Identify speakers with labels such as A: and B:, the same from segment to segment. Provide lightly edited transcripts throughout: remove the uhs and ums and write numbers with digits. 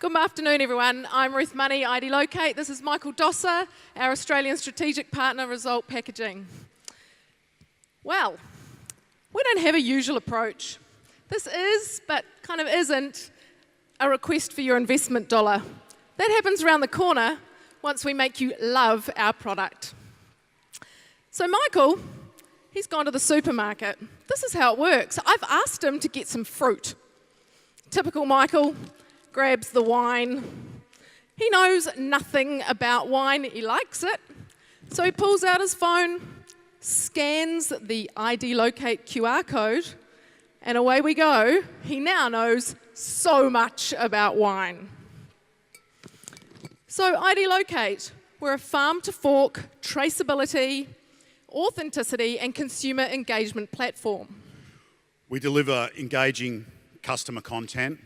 A: Good afternoon, everyone. I'm Ruth Money, IDlocate. This is Michael Dossor, our Australian strategic partner, Result Packaging. Well, we don't have a usual approach. This is, but kind of isn't, a request for your investment dollar. That happens around the corner once we make you love our product. So Michael, he's gone to the supermarket. This is how it works. I've asked him to get some fruit. Typical Michael. Grabs the wine. He knows nothing about wine, he likes it. So he pulls out his phone, scans the IDlocate QR code, and away we go. He now knows so much about wine. So IDlocate, we're a farm-to-fork, traceability, authenticity, and consumer engagement platform.
B: We deliver engaging customer content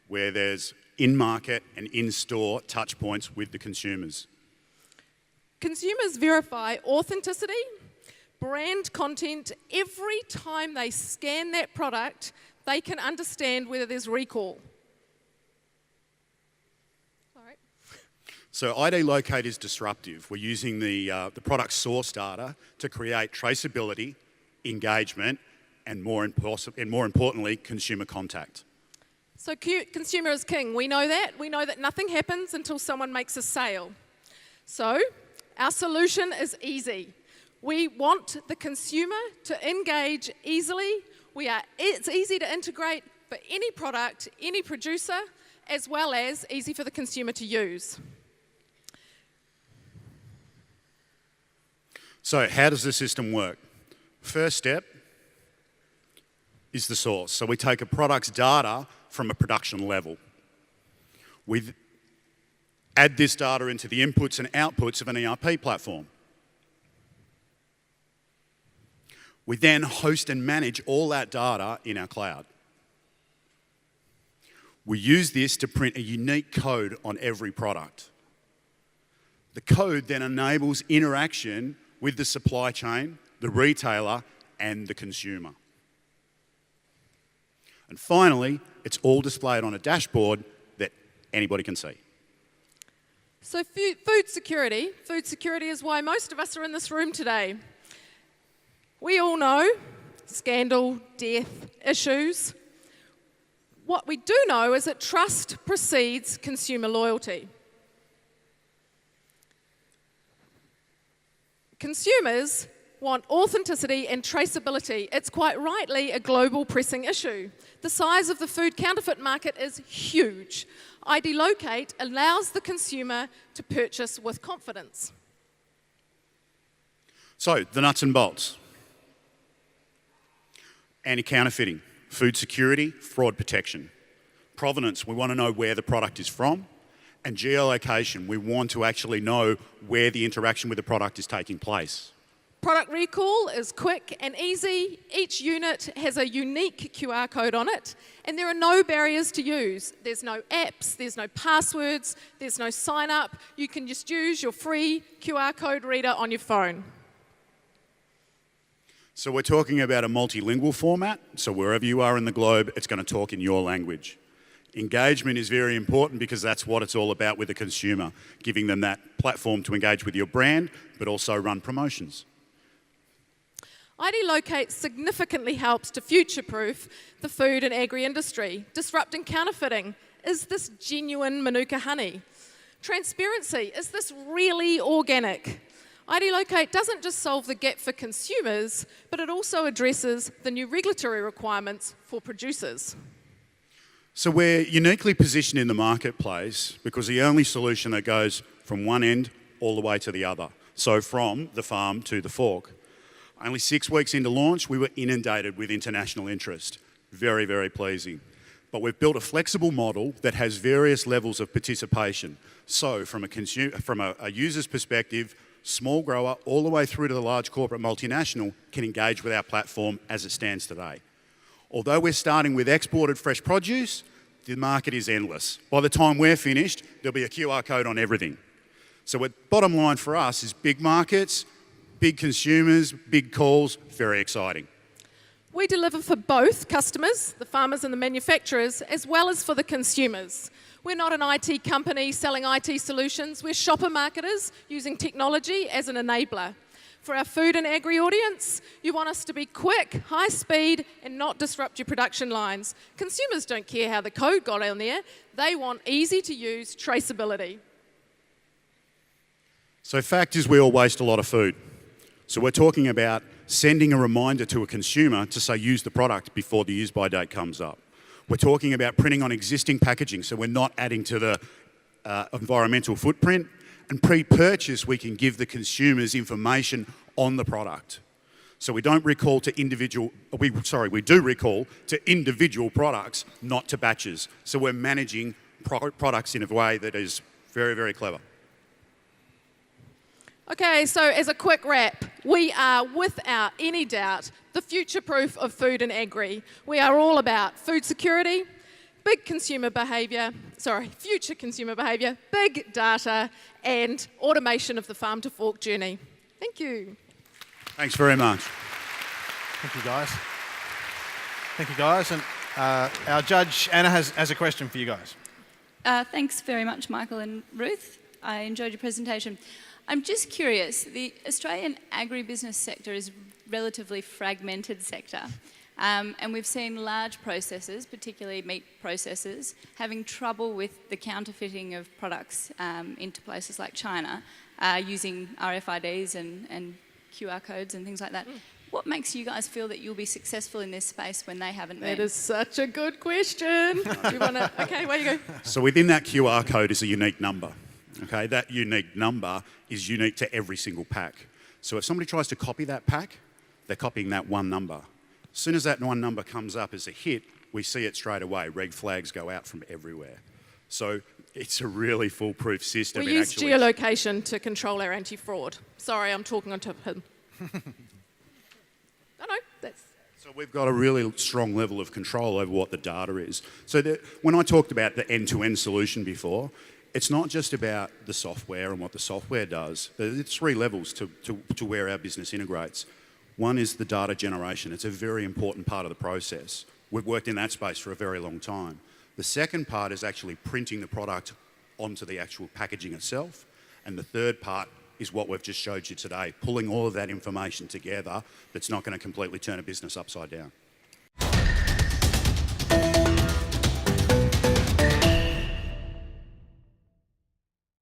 B: where there's in-market and in-store touch points with the consumers.
A: Consumers verify authenticity, brand content. Every time they scan that product, they can understand whether there's recall. Sorry.
B: So IDlocate is disruptive. We're using the product source data to create traceability, engagement, and more importantly, consumer contact.
A: So consumer is king. We know that. We know that nothing happens until someone makes a sale. So our solution is easy. We want the consumer to engage easily. It's easy to integrate for any product, any producer, as well as easy for the consumer to use.
B: So how does the system work? First step is the source. So we take a product's data from a production level. We add this data into the inputs and outputs of an ERP platform. We then host and manage all that data in our cloud. We use this to print a unique code on every product. The code then enables interaction with the supply chain, the retailer, and the consumer. And finally, it's all displayed on a dashboard that anybody can see.
A: So food security is why most of us are in this room today. We all know scandal, death, issues. What we do know is that trust precedes consumer loyalty. Consumers want authenticity and traceability. It's quite rightly a global pressing issue. The size of the food counterfeit market is huge. IDlocate allows the consumer to purchase with confidence.
B: So, the nuts and bolts. Anti-counterfeiting, food security, fraud protection. Provenance, we want to know where the product is from. And geolocation, we want to actually know where the interaction with the product is taking place.
A: Product recall is quick and easy. Each unit has a unique QR code on it, and there are no barriers to use. There's no apps, there's no passwords, there's no sign up. You can just use your free QR code reader on your phone.
B: So we're talking about a multilingual format, so wherever you are in the globe, it's going to talk in your language. Engagement is very important because that's what it's all about with the consumer, giving them that platform to engage with your brand, but also run promotions.
A: IDlocate significantly helps to future-proof the food and agri-industry, disrupting counterfeiting. Is this genuine Manuka honey? Transparency, is this really organic? IDlocate doesn't just solve the gap for consumers, but it also addresses the new regulatory requirements for producers.
B: So we're uniquely positioned in the marketplace because the only solution that goes from one end all the way to the other, so from the farm to the fork. Only 6 weeks into launch, we were inundated with international interest. Very, very pleasing. But we've built a flexible model that has various levels of participation. So from a user's perspective, small grower all the way through to the large corporate multinational can engage with our platform as it stands today. Although we're starting with exported fresh produce, the market is endless. By the time we're finished, there'll be a QR code on everything. So bottom line for us is big markets, big consumers, big calls, very exciting.
A: We deliver for both customers, the farmers and the manufacturers, as well as for the consumers. We're not an IT company selling IT solutions. We're shopper marketers using technology as an enabler. For our food and agri audience, you want us to be quick, high speed, and not disrupt your production lines. Consumers don't care how the code got on there. They want easy to use traceability.
B: So fact is we all waste a lot of food. So we're talking about sending a reminder to a consumer to say use the product before the use by date comes up. We're talking about printing on existing packaging, so we're not adding to the environmental footprint. And pre-purchase, we can give the consumers information on the product. So we don't recall to individual, we do recall to individual products, not to batches. So we're managing products in a way that is very, very clever.
A: Okay, so as a quick wrap, we are, without any doubt, the future proof of food and agri. We are all about food security, future consumer behaviour, big data, and automation of the farm to fork journey. Thank you.
B: Thanks very much.
C: Thank you, guys. Thank you, guys. And our judge, Anna, has a question for you guys.
D: Thanks very much, Michael and Ruth. I enjoyed your presentation. I'm just curious, the Australian agribusiness sector is a relatively fragmented sector. And we've seen large processors, particularly meat processors, having trouble with the counterfeiting of products into places like China using RFIDs and QR codes and things like that. What makes you guys feel that you'll be successful in this space when they haven't been?
A: That is such a good question. Do you want to? Okay, where you go?
B: So within that QR code is a unique number. Okay, that unique number is unique to every single pack. So if somebody tries to copy that pack, they're copying that one number. As soon as that one number comes up as a hit, we see it straight away. Red flags go out from everywhere. So it's a really foolproof system.
A: We use geolocation to control our anti-fraud. Sorry, I'm talking on top of him. No, that's...
B: So we've got a really strong level of control over what the data is. So when I talked about the end-to-end solution before, it's not just about the software and what the software does. There's three levels to where our business integrates. One is the data generation. It's a very important part of the process. We've worked in that space for a very long time. The second part is actually printing the product onto the actual packaging itself. And the third part is what we've just showed you today, pulling all of that information together that's not going to completely turn a business upside down.